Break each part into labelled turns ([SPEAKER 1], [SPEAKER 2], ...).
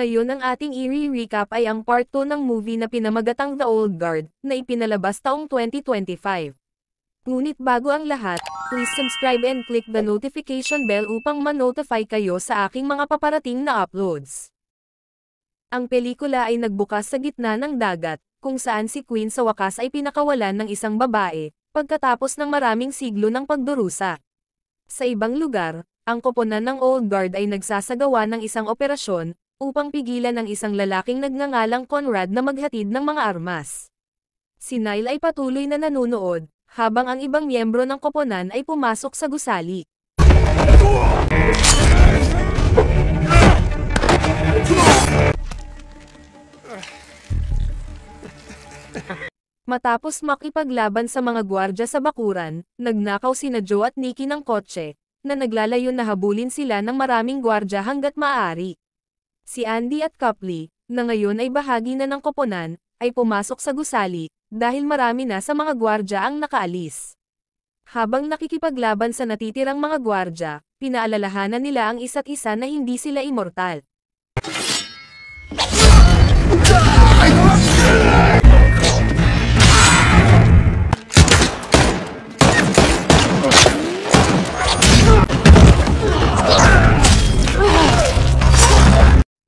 [SPEAKER 1] Ngayon ang ating i-recap ay ang part 2 ng movie na pinamagatang The Old Guard, na ipinalabas taong 2025. Ngunit bago ang lahat, please subscribe and click the notification bell upang ma-notify kayo sa aking mga paparating na uploads. Ang pelikula ay nagbukas sa gitna ng dagat, kung saan si Queen sa wakas ay pinakawalan ng isang babae, pagkatapos ng maraming siglo ng pagdurusa. Sa ibang lugar, ang koponan ng Old Guard ay nagsasagawa ng isang operasyon, upang pigilan ang isang lalaking nagngangalang Conrad na maghatid ng mga armas. Si Nile ay patuloy na nanonood, habang ang ibang miyembro ng koponan ay pumasok sa gusali. Matapos makipaglaban sa mga gwardya sa bakuran, nagnakaw sina Joe at Nikki ng kotse, na naglalayon na habulin sila ng maraming gwardya hanggat maaari. Si Andy at Copley, na ngayon ay bahagi na ng koponan, ay pumasok sa gusali, dahil marami na sa mga gwardya ang nakaalis. Habang nakikipaglaban sa natitirang mga gwardya, pinaalalahanan nila ang isa't isa na hindi sila immortal.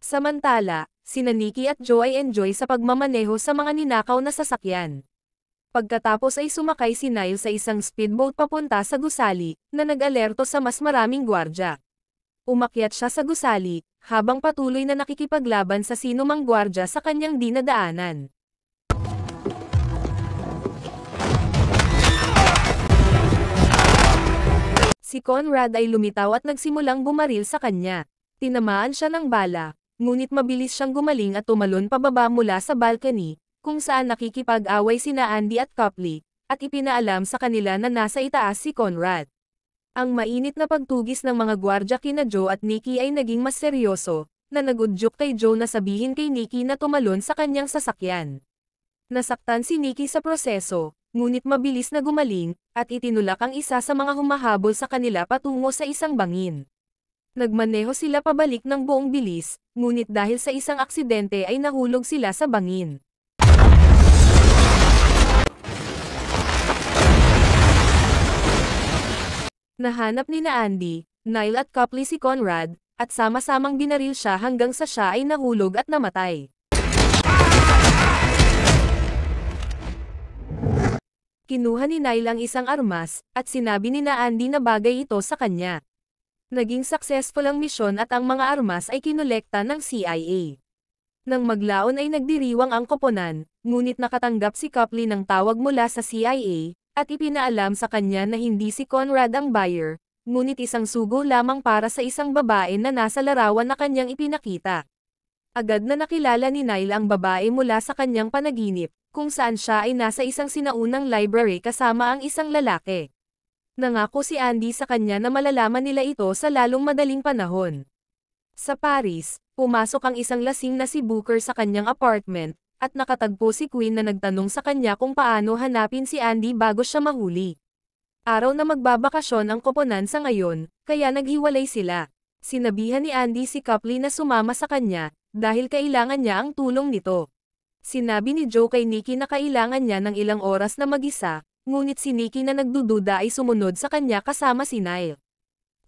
[SPEAKER 1] Samantala, sina Nikki at Joe ay enjoy sa pagmamaneho sa mga ninakaw na sasakyan. Pagkatapos ay sumakay si Nile sa isang speedboat papunta sa gusali, na nag-alerto sa mas maraming gwardya. Umakyat siya sa gusali, habang patuloy na nakikipaglaban sa sinumang gwardya sa kanyang dinadaanan. Si Conrad ay lumitaw at nagsimulang bumaril sa kanya. Tinamaan siya ng bala. Ngunit mabilis siyang gumaling at tumalon pababa mula sa balcony, kung saan nakikipag-away sina Andy at Copley, at ipinaalam sa kanila na nasa itaas si Conrad. Ang mainit na pagtugis ng mga gwardya kina Joe at Nikki ay naging mas seryoso, na nagudyok kay Joe na sabihin kay Nikki na tumalon sa kanyang sasakyan. Nasaktan si Nikki sa proseso, ngunit mabilis na gumaling, at itinulak ang isa sa mga humahabol sa kanila patungo sa isang bangin. Nagmaneho sila pabalik ng buong bilis, ngunit dahil sa isang aksidente ay nahulog sila sa bangin. Nahanap ni Andy, Nile at Copley si Conrad, at sama-samang binaril siya hanggang sa siya ay nahulog at namatay. Kinuha ni Nile ang isang armas, at sinabi ni Andy na bagay ito sa kanya. Naging successful ang misyon at ang mga armas ay kinolekta ng CIA. Nang maglaon ay nagdiriwang ang koponan, ngunit nakatanggap si Copley ng tawag mula sa CIA, at ipinaalam sa kanya na hindi si Conrad ang buyer, ngunit isang sugo lamang para sa isang babae na nasa larawan na kanyang ipinakita. Agad na nakilala ni Nile ang babae mula sa kanyang panaginip, kung saan siya ay nasa isang sinaunang library kasama ang isang lalaki. Nangako si Andy sa kanya na malalaman nila ito sa lalong madaling panahon. Sa Paris, pumasok ang isang lasing na si Booker sa kanyang apartment, at nakatagpo si Queen na nagtanong sa kanya kung paano hanapin si Andy bago siya mahuli. Araw na magbabakasyon ang koponan sa ngayon, kaya naghiwalay sila. Sinabihan ni Andy si Copley na sumama sa kanya, dahil kailangan niya ang tulong nito. Sinabi ni Joe kay Nikki na kailangan niya ng ilang oras na mag-isa, ngunit si Nikki na nagdududa ay sumunod sa kanya kasama si Nile.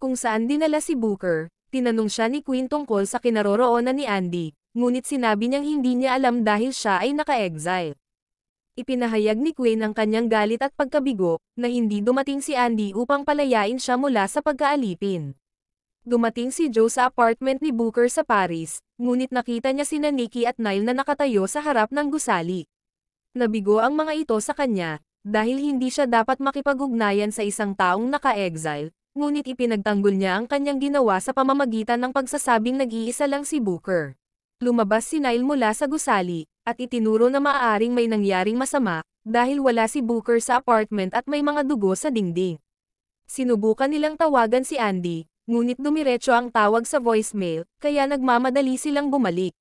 [SPEAKER 1] Kung saan dinala si Booker, tinanong siya ni Queen tungkol sa kinaroroonan ni Andy, ngunit sinabi niyang hindi niya alam dahil siya ay naka-exile. Ipinahayag ni Queen ang kanyang galit at pagkabigo, na hindi dumating si Andy upang palayain siya mula sa pagkaalipin. Dumating si Joe sa apartment ni Booker sa Paris, ngunit nakita niya sina Nikki at Nile na nakatayo sa harap ng gusali. Nabigo ang mga ito sa kanya, dahil hindi siya dapat makipag-ugnayan sa isang taong naka-exile, ngunit ipinagtanggol niya ang kanyang ginawa sa pamamagitan ng pagsasabing nag-iisa lang si Booker. Lumabas si Nile mula sa gusali, at itinuro na maaaring may nangyaring masama, dahil wala si Booker sa apartment at may mga dugo sa dingding. Sinubukan nilang tawagan si Andy, ngunit dumiretso ang tawag sa voicemail, kaya nagmamadali silang bumalik.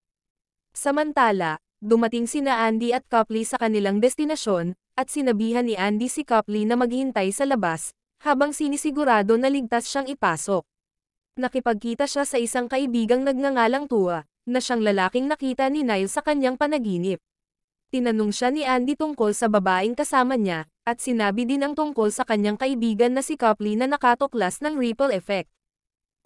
[SPEAKER 1] Samantala, dumating sina Andy at Copley sa kanilang destinasyon, at sinabihan ni Andy si Copley na maghintay sa labas, habang sinisigurado na ligtas siyang ipasok. Nakipagkita siya sa isang kaibigang nagngangalang Tua, na siyang lalaking nakita ni Nile sa kanyang panaginip. Tinanong siya ni Andy tungkol sa babaeng kasama niya, at sinabi din ang tungkol sa kanyang kaibigan na si Copley na nakatuklas ng ripple effect.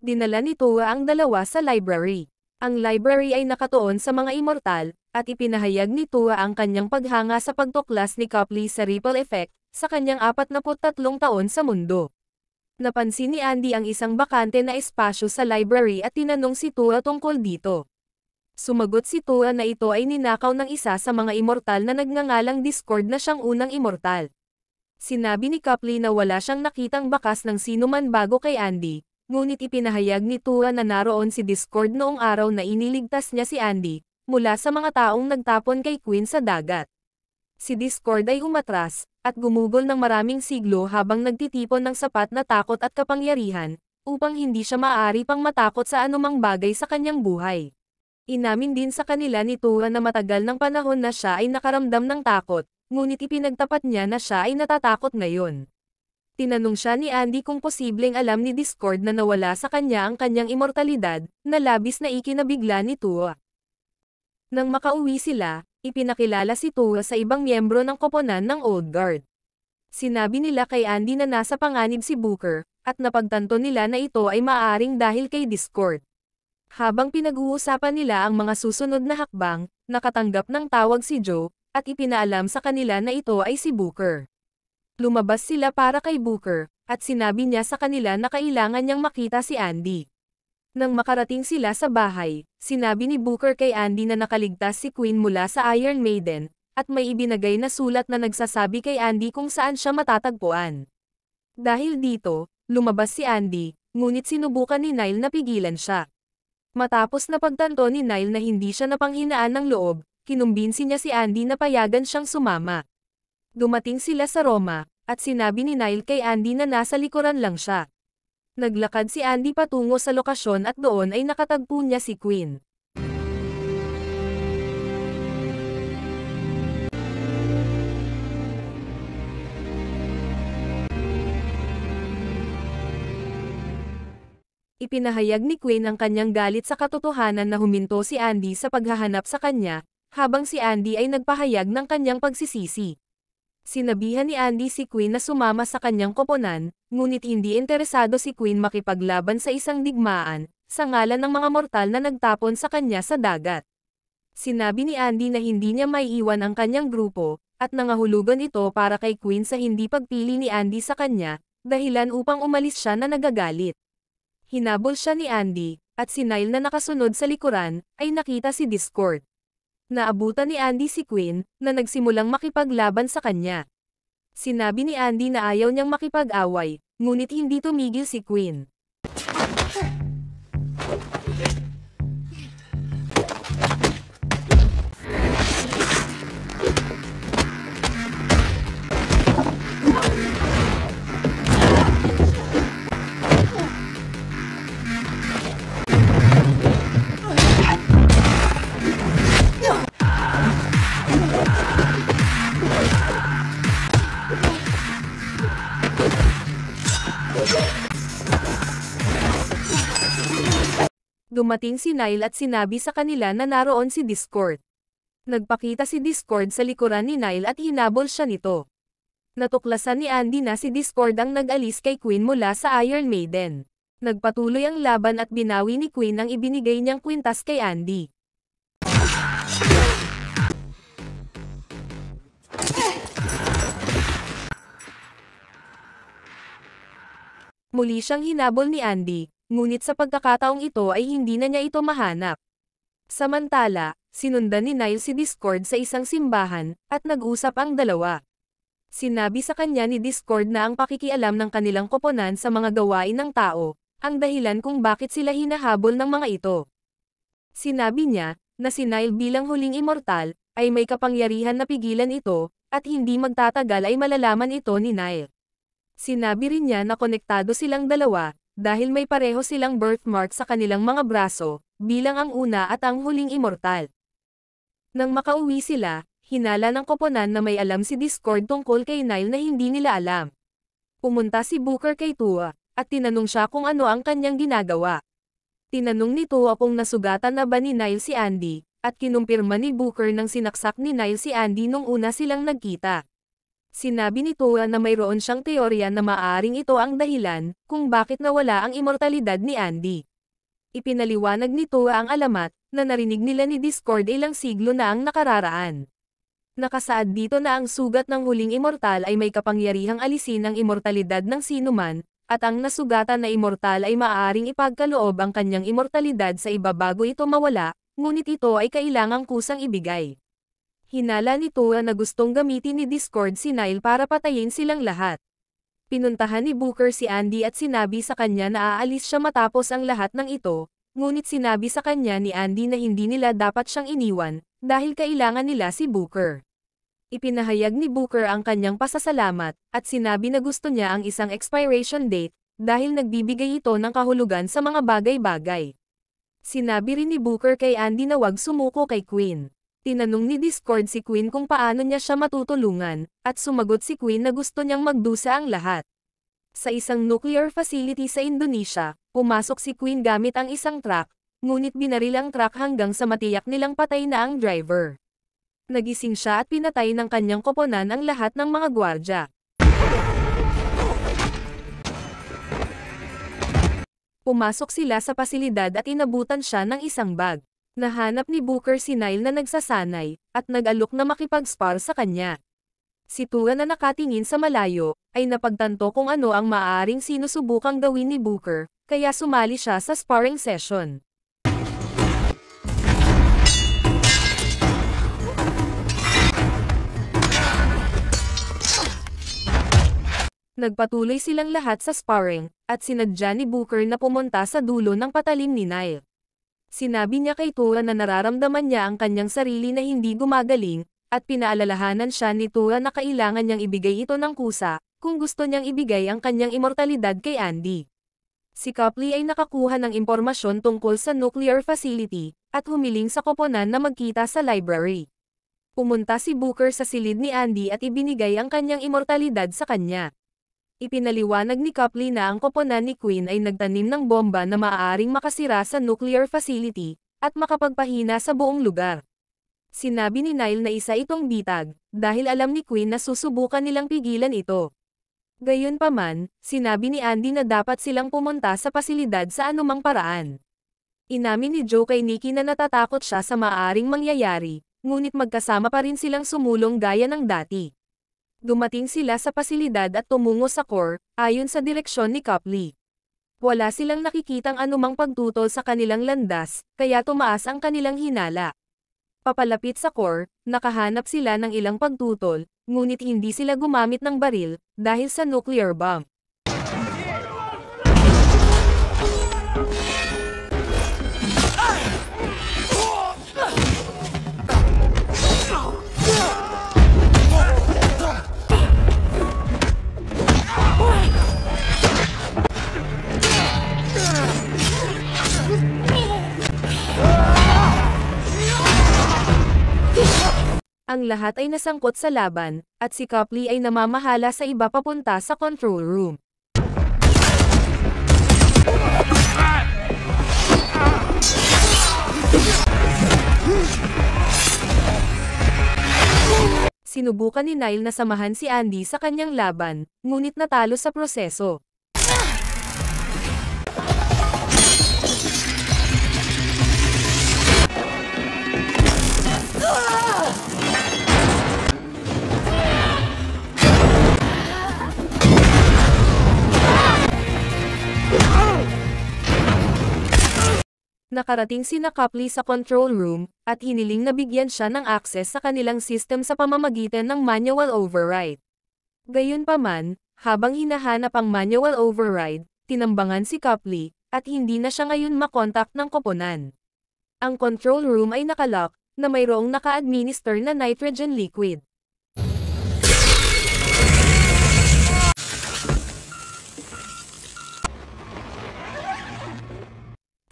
[SPEAKER 1] Dinala ni Tua ang dalawa sa library. Ang library ay nakatuon sa mga immortal, at ipinahayag ni Tua ang kanyang paghanga sa pagtuklas ni Copley sa ripple effect, sa kanyang 43 taon sa mundo. Napansin ni Andy ang isang bakante na espasyo sa library at tinanong si Tua tungkol dito. Sumagot si Tua na ito ay ninakaw ng isa sa mga immortal na nagngangalang Discord na siyang unang immortal. Sinabi ni Copley na wala siyang nakitang bakas ng sinuman bago kay Andy, ngunit ipinahayag ni Tua na naroon si Discord noong araw na iniligtas niya si Andy, mula sa mga taong nagtapon kay Queen sa dagat. Si Discord ay umatras, at gumugol ng maraming siglo habang nagtitipon ng sapat na takot at kapangyarihan, upang hindi siya maaari pang matakot sa anumang bagay sa kanyang buhay. Inamin din sa kanila ni Tua na matagal ng panahon na siya ay nakaramdam ng takot, ngunit ipinagtapat niya na siya ay natatakot ngayon. Tinanong siya ni Andy kung posibleng alam ni Discord na nawala sa kanya ang kanyang immortalidad, na labis na ikinabigla ni Tua. Nang makauwi sila, ipinakilala si Tua sa ibang miyembro ng koponan ng Old Guard. Sinabi nila kay Andy na nasa panganib si Booker, at napagtanto nila na ito ay maaaring dahil kay Discord. Habang pinag-uusapan nila ang mga susunod na hakbang, nakatanggap ng tawag si Joe, at ipinaalam sa kanila na ito ay si Booker. Lumabas sila para kay Booker, at sinabi niya sa kanila na kailangan niyang makita si Andy. Nang makarating sila sa bahay, sinabi ni Booker kay Andy na nakaligtas si Queen mula sa Iron Maiden, at may ibinagay na sulat na nagsasabi kay Andy kung saan siya matatagpuan. Dahil dito, lumabas si Andy, ngunit sinubukan ni Nile na pigilan siya. Matapos na pagtanto ni Nile na hindi siya napanghinaan ng loob, kinumbinsi niya si Andy na payagan siyang sumama. Dumating sila sa Roma, at sinabi ni Nile kay Andy na nasa likuran lang siya. Naglakad si Andy patungo sa lokasyon at doon ay nakatagpo niya si Queen. Ipinahayag ni Queen ang kanyang galit sa katotohanan na huminto si Andy sa paghahanap sa kanya, habang si Andy ay nagpahayag ng kanyang pagsisisi. Sinabihan ni Andy si Queen na sumama sa kanyang koponan, ngunit hindi interesado si Queen makipaglaban sa isang digmaan, sa ngalan ng mga mortal na nagtapon sa kanya sa dagat. Sinabi ni Andy na hindi niya maiiwan ang kanyang grupo, at nangahulugan ito para kay Queen sa hindi pagpili ni Andy sa kanya, dahilan upang umalis siya na nagagalit. Hinabol siya ni Andy, at si Nile na nakasunod sa likuran, ay nakita si Discord. Naabutan ni Andy si Queen, na nagsimulang makipaglaban sa kanya. Sinabi ni Andy na ayaw niyang makipag-away, ngunit hindi tumigil si Queen. Dumating si Nile at sinabi sa kanila na naroon si Discord. Nagpakita si Discord sa likuran ni Nile at hinabol siya nito. Natuklasan ni Andy na si Discord ang nag-alis kay Queen mula sa Iron Maiden. Nagpatuloy ang laban at binawi ni Queen ang ibinigay niyang kwintas kay Andy. Muli siyang hinabol ni Andy, ngunit sa pagkakataong ito ay hindi na niya ito mahanap. Samantala, sinundan ni Nile si Discord sa isang simbahan, at nag-usap ang dalawa. Sinabi sa kanya ni Discord na ang pakikialam ng kanilang koponan sa mga gawain ng tao, ang dahilan kung bakit sila hinahabol ng mga ito. Sinabi niya, na si Nile bilang huling immortal, ay may kapangyarihan na pigilan ito, at hindi magtatagal ay malalaman ito ni Nile. Sinabi rin niya na konektado silang dalawa, dahil may pareho silang birthmark sa kanilang mga braso, bilang ang una at ang huling immortal. Nang makauwi sila, hinala ng koponan na may alam si Discord tungkol kay Nile na hindi nila alam. Pumunta si Booker kay Tua, at tinanong siya kung ano ang kanyang ginagawa. Tinanong nito kung nasugatan na ba ni Nile si Andy, at kinumpirma ni Booker nang sinaksak ni Nile si Andy nung una silang nagkita. Sinabi ni Toa na mayroon siyang teorya na maaaring ito ang dahilan kung bakit nawala ang immortalidad ni Andy. Ipinaliwanag ni Toa ang alamat na narinig nila ni Discord ilang siglo na ang nakararaan. Nakasaad dito na ang sugat ng huling immortal ay may kapangyarihang alisin ang immortalidad ng sinuman, at ang nasugatan na immortal ay maaaring ipagkaloob ang kanyang immortalidad sa iba bago ito mawala, ngunit ito ay kailangang kusang ibigay. Hinala ni Toa na gustong gamitin ni Discord si Nile para patayin silang lahat. Pinuntahan ni Booker si Andy at sinabi sa kanya na aalis siya matapos ang lahat ng ito, ngunit sinabi sa kanya ni Andy na hindi nila dapat siyang iniwan, dahil kailangan nila si Booker. Ipinahayag ni Booker ang kanyang pasasalamat, at sinabi na gusto niya ang isang expiration date, dahil nagbibigay ito ng kahulugan sa mga bagay-bagay. Sinabi rin ni Booker kay Andy na wag sumuko kay Queen. Tinanong ni Discord si Queen kung paano niya siya matutulungan, at sumagot si Queen na gusto niyang magdusa ang lahat. Sa isang nuclear facility sa Indonesia, pumasok si Queen gamit ang isang truck, ngunit binaril ang truck hanggang sa matiyak nilang patay na ang driver. Nagising siya at pinatay ng kanyang koponan ang lahat ng mga gwardya. Pumasok sila sa pasilidad at inabutan siya ng isang bag. Nahanap ni Booker si Nile na nagsasanay, at nag-alok na makipag-spar sa kanya. Si Tua na nakatingin sa malayo, ay napagtanto kung ano ang maaaring sinusubukang gawin ni Booker, kaya sumali siya sa sparring session. Nagpatuloy silang lahat sa sparring, at sinadya ni Booker na pumunta sa dulo ng patalim ni Nile. Sinabi niya kay Tua na nararamdaman niya ang kanyang sarili na hindi gumagaling, at pinaalalahanan siya ni Tua na kailangan niyang ibigay ito ng kusa, kung gusto niyang ibigay ang kanyang immortalidad kay Andy. Si Copley ay nakakuha ng impormasyon tungkol sa nuclear facility, at humiling sa koponan na magkita sa library. Pumunta si Booker sa silid ni Andy at ibinigay ang kanyang immortalidad sa kanya. Ipinaliwanag ni Copley na ang koponan ni Queen ay nagtanim ng bomba na maaaring makasira sa nuclear facility, at makapagpahina sa buong lugar. Sinabi ni Nile na isa itong bitag, dahil alam ni Queen na susubukan nilang pigilan ito. Gayunpaman, sinabi ni Andy na dapat silang pumunta sa pasilidad sa anumang paraan. Inamin ni Joe kay Nikki na natatakot siya sa maaaring mangyayari, ngunit magkasama pa rin silang sumulong gaya ng dati. Dumating sila sa pasilidad at tumungo sa core, ayon sa direksyon ni Copley. Wala silang nakikitang anumang pagtutol sa kanilang landas, kaya tumaas ang kanilang hinala. Papalapit sa core, nakahanap sila ng ilang pagtutol, ngunit hindi sila gumamit ng baril, dahil sa nuclear bomb. Ang lahat ay nasangkot sa laban, at si Copley ay namamahala sa iba papunta sa control room. Sinubukan ni Nile na samahan si Andy sa kanyang laban, ngunit natalo sa proseso. Nakarating sina Copley sa control room, at hiniling na bigyan siya ng access sa kanilang system sa pamamagitan ng manual override. Gayunpaman, habang hinahanap ang manual override, tinambangan si Copley, at hindi na siya ngayon makontak ng koponan. Ang control room ay nakalock, na mayroong naka-administer na nitrogen liquid.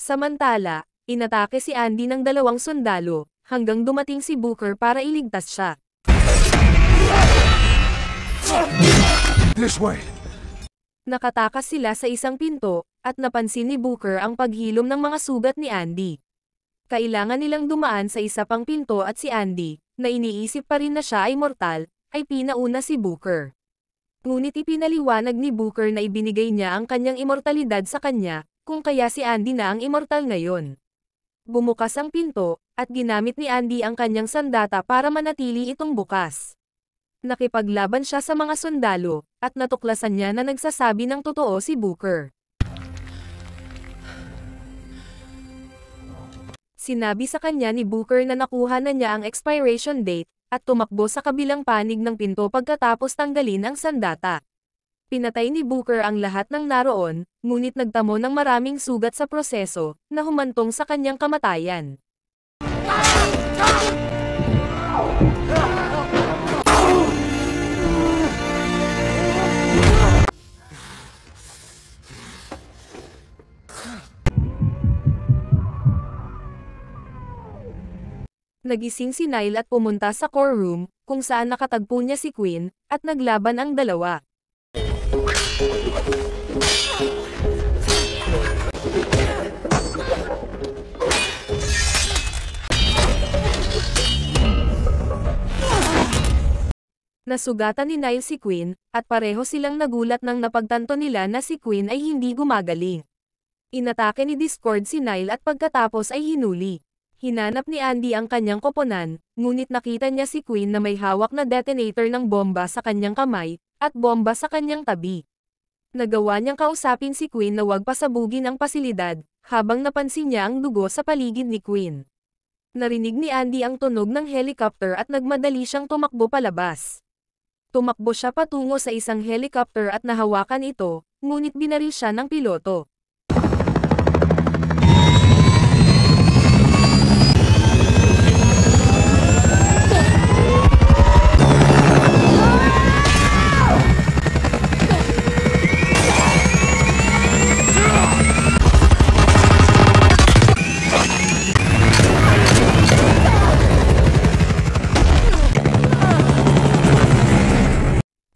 [SPEAKER 1] Samantala, inatake si Andy ng dalawang sundalo, hanggang dumating si Booker para iligtas siya.
[SPEAKER 2] This way.
[SPEAKER 1] Nakatakas sila sa isang pinto, at napansin ni Booker ang paghilom ng mga sugat ni Andy. Kailangan nilang dumaan sa isa pang pinto at si Andy, na iniisip pa rin na siya ay mortal, ay pinauna si Booker. Ngunit ipinaliwanag ni Booker na ibinigay niya ang kanyang immortalidad sa kanya, kung kaya si Andy na ang immortal ngayon. Bumukas ang pinto, at ginamit ni Andy ang kanyang sandata para manatili itong bukas. Nakipaglaban siya sa mga sundalo, at natuklasan niya na nagsasabi ng totoo si Booker. Sinabi sa kanya ni Booker na nakuha na niya ang expiration date, at tumakbo sa kabilang panig ng pinto pagkatapos tanggalin ang sandata. Pinatay ni Booker ang lahat ng naroon, ngunit nagtamo ng maraming sugat sa proseso, na humantong sa kanyang kamatayan. Nagising si Nile at pumunta sa core room, kung saan nakatagpo niya si Queen, at naglaban ang dalawa. Nasugatan ni Nile si Queen, at pareho silang nagulat nang napagtanto nila na si Queen ay hindi gumagaling. Inatake ni Discord si Nile at pagkatapos ay hinuli. Hinanap ni Andy ang kanyang koponan, ngunit nakita niya si Queen na may hawak na detonator ng bomba sa kanyang kamay, at bomba sa kanyang tabi. Nagawa niyang kausapin si Queen na huwag pasabugin ang pasilidad, habang napansin niya ang dugo sa paligid ni Queen. Narinig ni Andy ang tunog ng helicopter at nagmadali siyang tumakbo palabas. Tumakbo siya patungo sa isang helicopter at nahawakan ito, ngunit binaril siya ng piloto.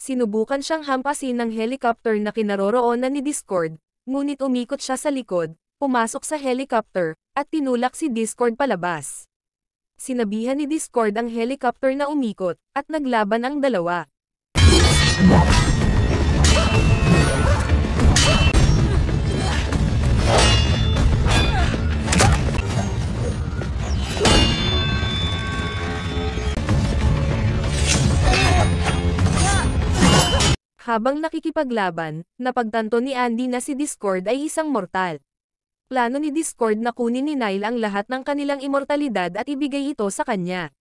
[SPEAKER 1] Sinubukan siyang hampasin ng helicopter na kinaroroonan ni Discord, ngunit umikot siya sa likod, pumasok sa helicopter, at tinulak si Discord palabas. Sinabihan ni Discord ang helicopter na umikot, at naglaban ang dalawa. Habang nakikipaglaban, napagtanto ni Andy na si Discord ay isang mortal. Plano ni Discord na kunin ni Nile ang lahat ng kanilang immortalidad at ibigay ito sa kanya.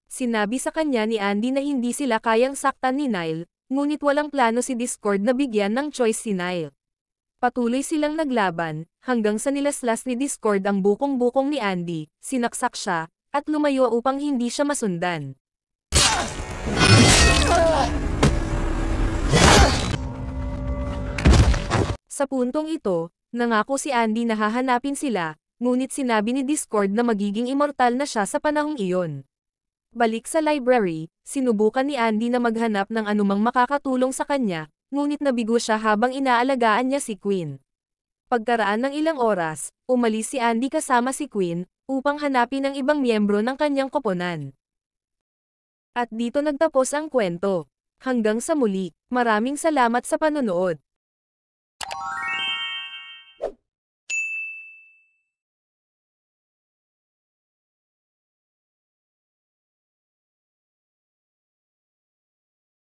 [SPEAKER 1] Sinabi sa kanya ni Andy na hindi sila kayang saktan ni Nile, ngunit walang plano si Discord na bigyan ng choice si Nile. Patuloy silang naglaban, hanggang sa nilaslas ni Discord ang bukong-bukong ni Andy, sinaksak siya, at lumayo upang hindi siya masundan. Sa puntong ito, nangako si Andy na hahanapin sila, ngunit sinabi ni Discord na magiging immortal na siya sa panahong iyon. Balik sa library, sinubukan ni Andy na maghanap ng anumang makakatulong sa kanya, ngunit nabigo siya habang inaalagaan niya si Queen. Pagkaraan ng ilang oras, umalis si Andy kasama si Queen, upang hanapin ang ibang miyembro ng kanyang koponan. At dito nagtapos ang kwento. Hanggang sa muli, maraming salamat sa panonood.